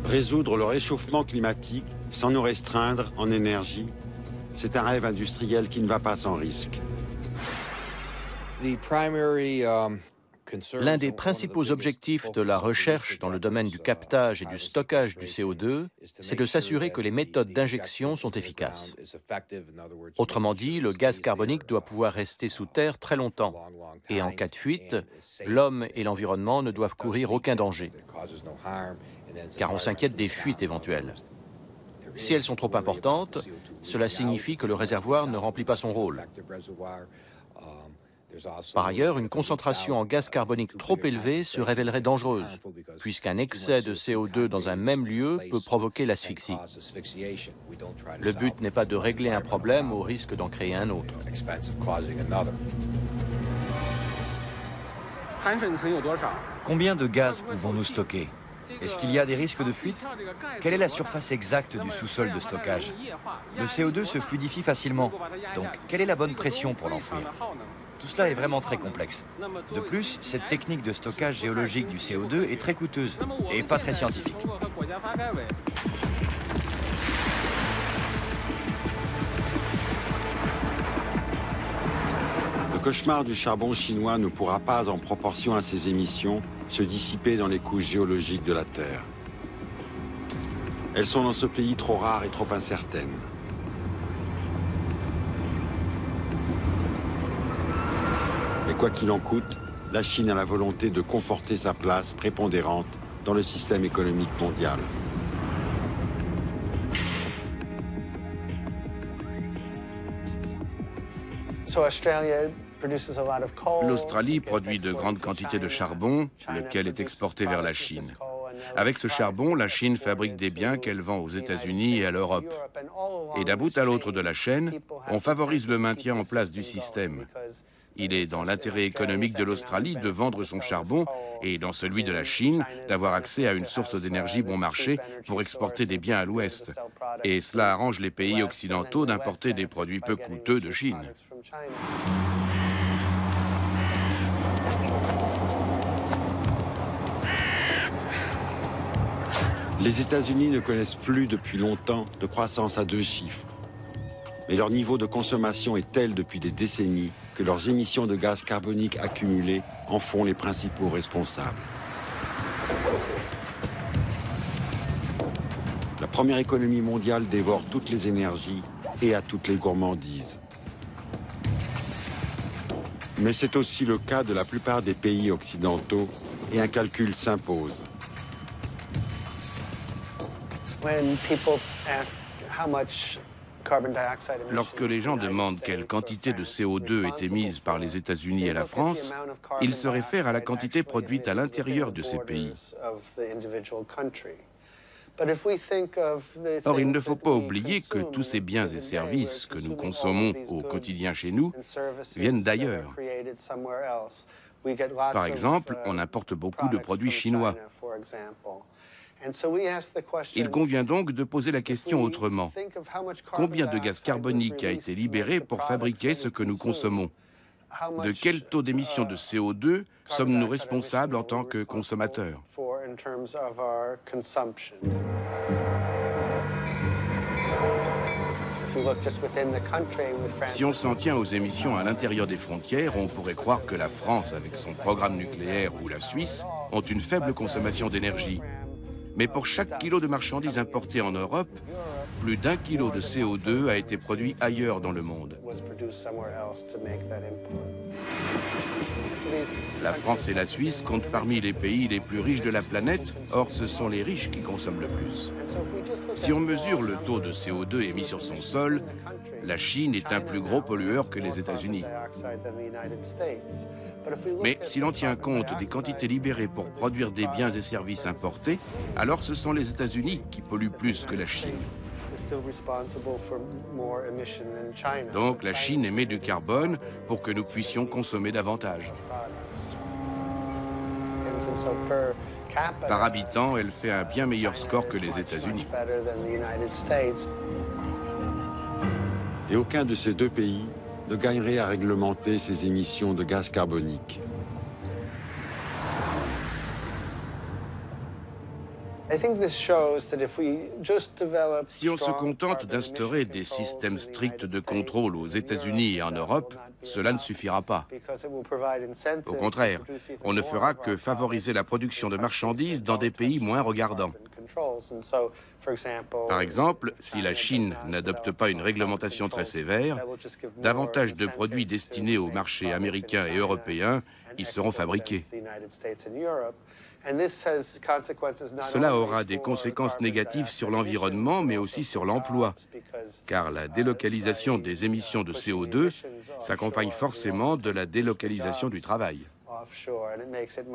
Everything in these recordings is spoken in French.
Résoudre le réchauffement climatique sans nous restreindre en énergie, c'est un rêve industriel qui ne va pas sans risque. L'un des principaux objectifs de la recherche dans le domaine du captage et du stockage du CO2, c'est de s'assurer que les méthodes d'injection sont efficaces. Autrement dit, le gaz carbonique doit pouvoir rester sous terre très longtemps. Et en cas de fuite, l'homme et l'environnement ne doivent courir aucun danger, car on s'inquiète des fuites éventuelles. Si elles sont trop importantes, cela signifie que le réservoir ne remplit pas son rôle. Par ailleurs, une concentration en gaz carbonique trop élevée se révélerait dangereuse, puisqu'un excès de CO2 dans un même lieu peut provoquer l'asphyxie. Le but n'est pas de régler un problème au risque d'en créer un autre. Combien de gaz pouvons-nous stocker? Est-ce qu'il y a des risques de fuite? Quelle est la surface exacte du sous-sol de stockage? Le CO2 se fluidifie facilement, donc quelle est la bonne pression pour l'enfouir? Tout cela est vraiment très complexe. De plus, cette technique de stockage géologique du CO2 est très coûteuse et pas très scientifique. Le cauchemar du charbon chinois ne pourra pas, en proportion à ses émissions, se dissiper dans les couches géologiques de la Terre. Elles sont dans ce pays trop rares et trop incertaines. Et quoi qu'il en coûte, la Chine a la volonté de conforter sa place prépondérante dans le système économique mondial. L'Australie produit de grandes quantités de charbon, lequel est exporté vers la Chine. Avec ce charbon, la Chine fabrique des biens qu'elle vend aux États-Unis et à l'Europe. Et d'un bout à l'autre de la chaîne, on favorise le maintien en place du système. Il est dans l'intérêt économique de l'Australie de vendre son charbon et dans celui de la Chine d'avoir accès à une source d'énergie bon marché pour exporter des biens à l'Ouest. Et cela arrange les pays occidentaux d'importer des produits peu coûteux de Chine. Les États-Unis ne connaissent plus depuis longtemps de croissance à 2 chiffres. Mais leur niveau de consommation est tel depuis des décennies que leurs émissions de gaz carbonique accumulées en font les principaux responsables. La première économie mondiale dévore toutes les énergies et à toutes les gourmandises. Mais c'est aussi le cas de la plupart des pays occidentaux et un calcul s'impose. Lorsque les gens demandent quelle quantité de CO2 est émise par les États-Unis et la France, ils se réfèrent à la quantité produite à l'intérieur de ces pays. Or, il ne faut pas oublier que tous ces biens et services que nous consommons au quotidien chez nous viennent d'ailleurs. Par exemple, on importe beaucoup de produits chinois. Il convient donc de poser la question autrement. Combien de gaz carbonique a été libéré pour fabriquer ce que nous consommons? De quel taux d'émission de CO2 sommes-nous responsables en tant que consommateurs? Si on s'en tient aux émissions à l'intérieur des frontières, on pourrait croire que la France, avec son programme nucléaire, ou la Suisse, ont une faible consommation d'énergie. Mais pour chaque kilo de marchandises importées en Europe, plus d'1 kilo de CO2 a été produit ailleurs dans le monde. La France et la Suisse comptent parmi les pays les plus riches de la planète, or ce sont les riches qui consomment le plus. Si on mesure le taux de CO2 émis sur son sol, la Chine est un plus gros pollueur que les États-Unis. Mais si l'on tient compte des quantités libérées pour produire des biens et services importés, alors ce sont les États-Unis qui polluent plus que la Chine. Donc la Chine émet du carbone pour que nous puissions consommer davantage. Par habitant, elle fait un bien meilleur score que les États-Unis. Et aucun de ces deux pays ne gagnerait à réglementer ses émissions de gaz carbonique. Si on se contente d'instaurer des systèmes stricts de contrôle aux États-Unis et en Europe, cela ne suffira pas. Au contraire, on ne fera que favoriser la production de marchandises dans des pays moins regardants. Par exemple, si la Chine n'adopte pas une réglementation très sévère, davantage de produits destinés aux marchés américains et européens y seront fabriqués. Cela aura des conséquences négatives sur l'environnement, mais aussi sur l'emploi, car la délocalisation des émissions de CO2 s'accompagne forcément de la délocalisation du travail.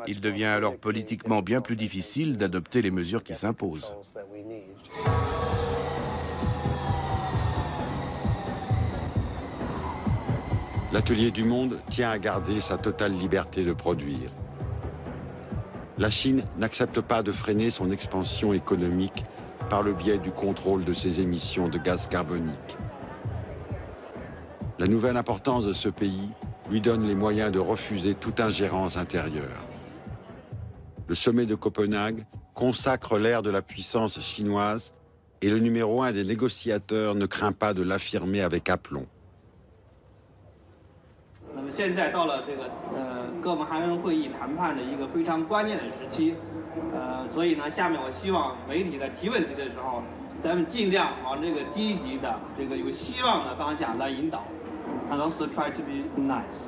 Il devient alors politiquement bien plus difficile d'adopter les mesures qui s'imposent. L'atelier du monde tient à garder sa totale liberté de produire. La Chine n'accepte pas de freiner son expansion économique par le biais du contrôle de ses émissions de gaz carbonique. La nouvelle importance de ce pays lui donne les moyens de refuser toute ingérence intérieure. Le sommet de Copenhague consacre l'ère de la puissance chinoise et le numéro 1 des négociateurs ne craint pas de l'affirmer avec aplomb. 现在到了这个哥本哈根会议谈判的一个非常关键的时期，所以呢，下面我希望媒体在提问题的时候，咱们尽量往这个积极的、这个有希望的方向来引导。And also try to be nice.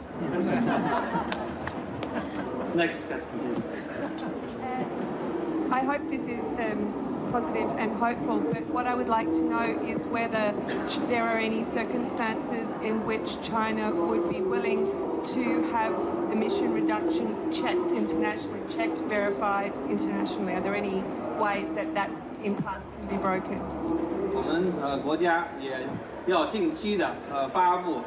Next question, please. I hope this is positive and hopeful, but what I would like to know is whether there are any circumstances in which China would be willing to have emission reductions checked internationally, checked, verified internationally. Are there any ways that that impasse can be broken? 我们国家也要定期的发布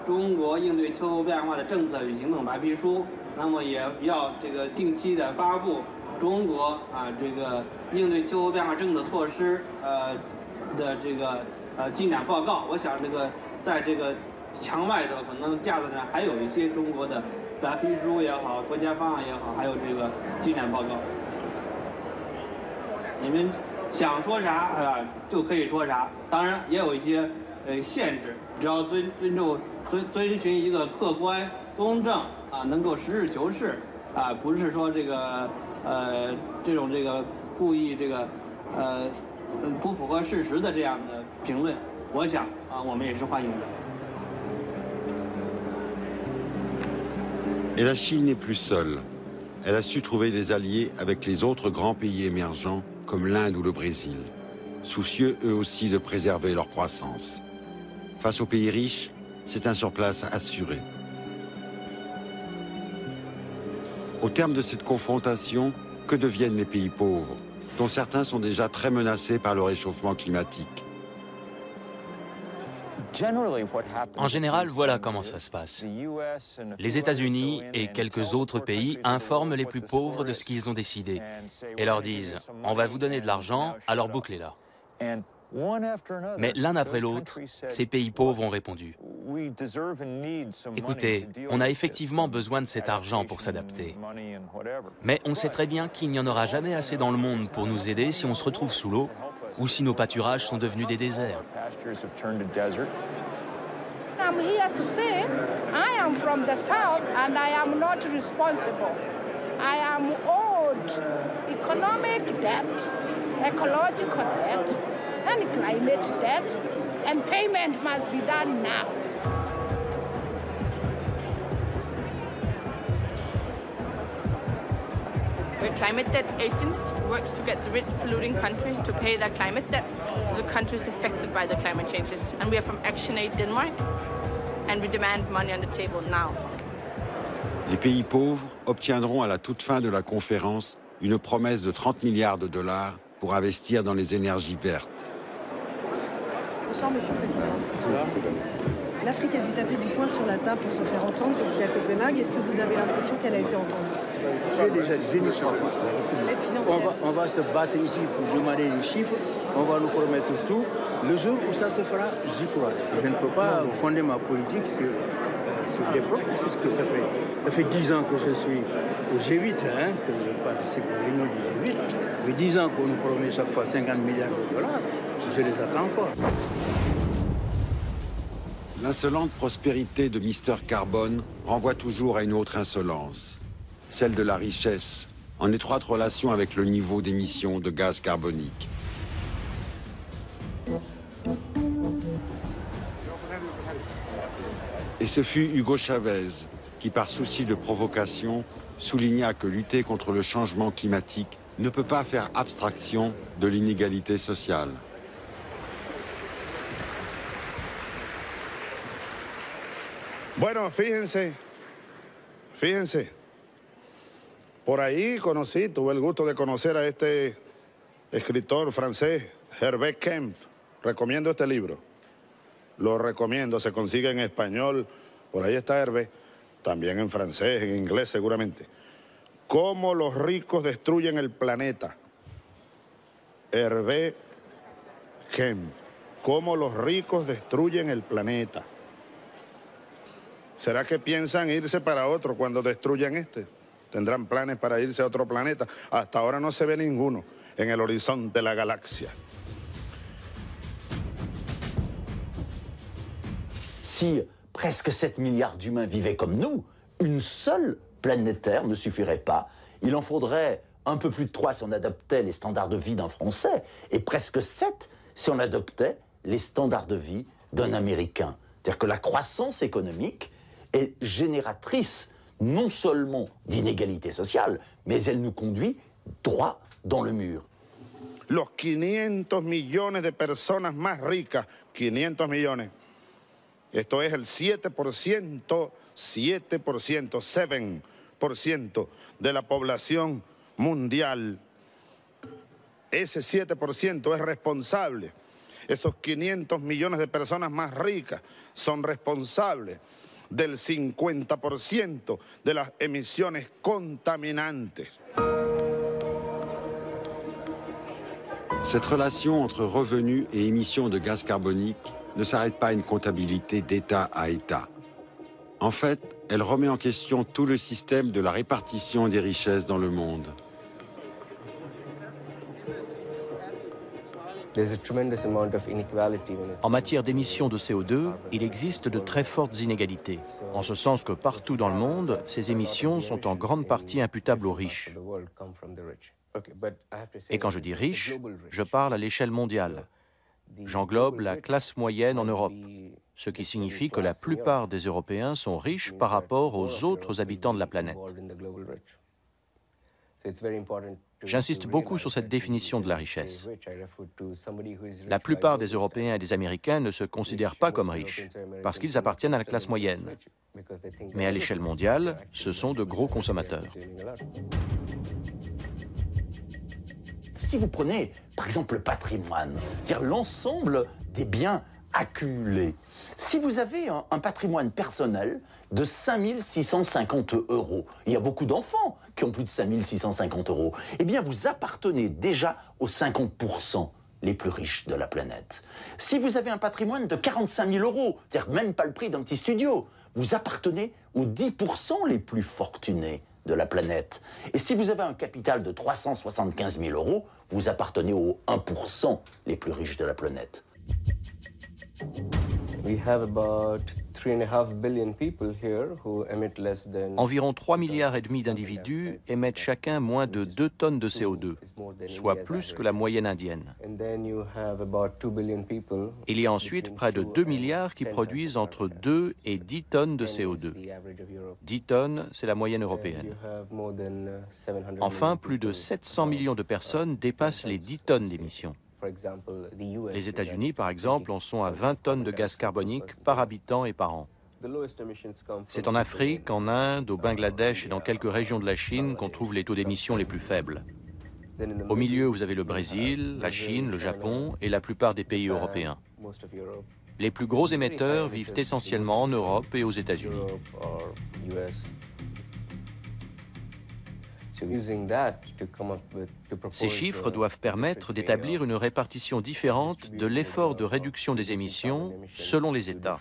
中国应对气候变化的政策与行动白皮书，那么也要这个定期的发布中国这个应对气候变化政策措施的这个进展报告。我想这个在这个墙外头可能架子上还有一些中国的白皮书也好，国家方案也好，还有这个进展报告。你们想说啥就可以说啥，当然也有一些限制，只要遵循一个客观公正能够实事求是不是说这个这个故意这个不符合事实的这样的评论，我想我们也是欢迎的。Et la Chine n'est plus seule. Elle a su trouver des alliés avec les autres grands pays émergents comme l'Inde ou le Brésil, soucieux eux aussi de préserver leur croissance. Face aux pays riches, c'est un surplace assuré. Au terme de cette confrontation, que deviennent les pays pauvres, dont certains sont déjà très menacés par le réchauffement climatique? En général, voilà comment ça se passe. Les États-Unis et quelques autres pays informent les plus pauvres de ce qu'ils ont décidé et leur disent « on va vous donner de l'argent, alors bouclez-la ». Mais l'un après l'autre, ces pays pauvres ont répondu « Écoutez, on a effectivement besoin de cet argent pour s'adapter. Mais on sait très bien qu'il n'y en aura jamais assez dans le monde pour nous aider si on se retrouve sous l'eau ou si nos pâturages sont devenus des déserts. » I'm here to say I am from the south and I am not responsible. I am owed economic debt, ecological debt, and climate debt, and payment must be done now. We're climate debt agents who work to get the rich polluting countries to pay their climate debt to the countries affected by the climate changes. And we are from ActionAid Denmark, and we demand money on the table now. Les pays pauvres obtiendront à la toute fin de la conférence une promesse de 30 milliards de dollars pour investir dans les énergies vertes. Bonsoir, Monsieur le Président. L'Afrique a dû taper du poing sur la table pour se faire entendre ici à Copenhague. Est-ce que vous avez l'impression qu'elle a été entendue? J'ai déjà dit, l'aide financière. On va se battre ici pour demander les chiffres. On va nous promettre tout. Le jour où ça se fera, j'y crois. Je ne peux pas fonder ma politique sur des preuves, puisque ça fait 10 ans que je suis au G8, hein, que je participe aux réunions du G8, depuis 10 ans qu'on nous promet chaque fois 50 milliards de dollars, je les attends encore. L'insolente prospérité de Mr Carbone renvoie toujours à une autre insolence, celle de la richesse, en étroite relation avec le niveau d'émissions de gaz carbonique. Et ce fut Hugo Chavez qui, par souci de provocation, souligna que lutter contre le changement climatique ne peut pas faire abstraction de l'inégalité sociale. Bueno, fíjense, por ahí tuve el gusto de conocer a este escritor francés, Herbert Kempf. Recomiendo este libro, lo recomiendo, se consigue en español, por ahí está Herbert, también en francés, en inglés seguramente. Cómo los ricos destruyen el planeta. Herbert Kempf, cómo los ricos destruyen el planeta. ¿Será que piensan irse para otro cuando destruyan este? ¿Tendrán planes para irse a otro planeta? Hasta ahora no se ve ninguno en el horizonte de la galaxia. Si presque 7 milliards d'humains vivaient comme nous, une seule planète Terre ne suffirait pas. Il en faudrait un peu plus de 3 si on adoptait les standards de vie d'un Français, et presque 7 si on adoptait les standards de vie d'un Américain. C'est-à-dire que la croissance économique est génératrice non seulement d'inégalités sociales, mais elle nous conduit droit dans le mur. Los 500 millones de personas más ricas, 500 millones, esto es el 7% de la población mundial. Ese 7% es responsable. Esos 500 millones de personas más ricas son responsables del 50% de las emisiones contaminantes. Cette relation entre revenus et émissions de gaz carbonique ne s'arrête pas à une comptabilité d'État à État. En fait, elle remet en question tout le système de la répartition des richesses dans le monde. En matière d'émissions de CO2, il existe de très fortes inégalités, en ce sens que partout dans le monde, ces émissions sont en grande partie imputables aux riches. Et quand je dis riches, je parle à l'échelle mondiale. J'englobe la classe moyenne en Europe, ce qui signifie que la plupart des Européens sont riches par rapport aux autres habitants de la planète. J'insiste beaucoup sur cette définition de la richesse. La plupart des Européens et des Américains ne se considèrent pas comme riches, parce qu'ils appartiennent à la classe moyenne. Mais à l'échelle mondiale, ce sont de gros consommateurs. Si vous prenez, par exemple, le patrimoine, c'est-à-dire l'ensemble des biens accumulés, si vous avez un patrimoine personnel de 5 650 €, il y a beaucoup d'enfants qui ont plus de 5 650 €, eh bien vous appartenez déjà aux 50% les plus riches de la planète. Si vous avez un patrimoine de 45 000 €, c'est-à-dire même pas le prix d'un petit studio, vous appartenez aux 10% les plus fortunés de la planète. Et si vous avez un capital de 375 000 €, vous appartenez aux 1% les plus riches de la planète. Environ 3,5 milliards d'individus émettent chacun moins de 2 tonnes de CO2, soit plus que la moyenne indienne. Il y a ensuite près de 2 milliards qui produisent entre 2 et 10 tonnes de CO2. 10 tonnes, c'est la moyenne européenne. Enfin, plus de 700 millions de personnes dépassent les 10 tonnes d'émissions. Les États-Unis, par exemple, en sont à 20 tonnes de gaz carbonique par habitant et par an. C'est en Afrique, en Inde, au Bangladesh et dans quelques régions de la Chine qu'on trouve les taux d'émissions les plus faibles. Au milieu, vous avez le Brésil, la Chine, le Japon et la plupart des pays européens. Les plus gros émetteurs vivent essentiellement en Europe et aux États-Unis. Ces chiffres doivent permettre d'établir une répartition différente de l'effort de réduction des émissions selon les États.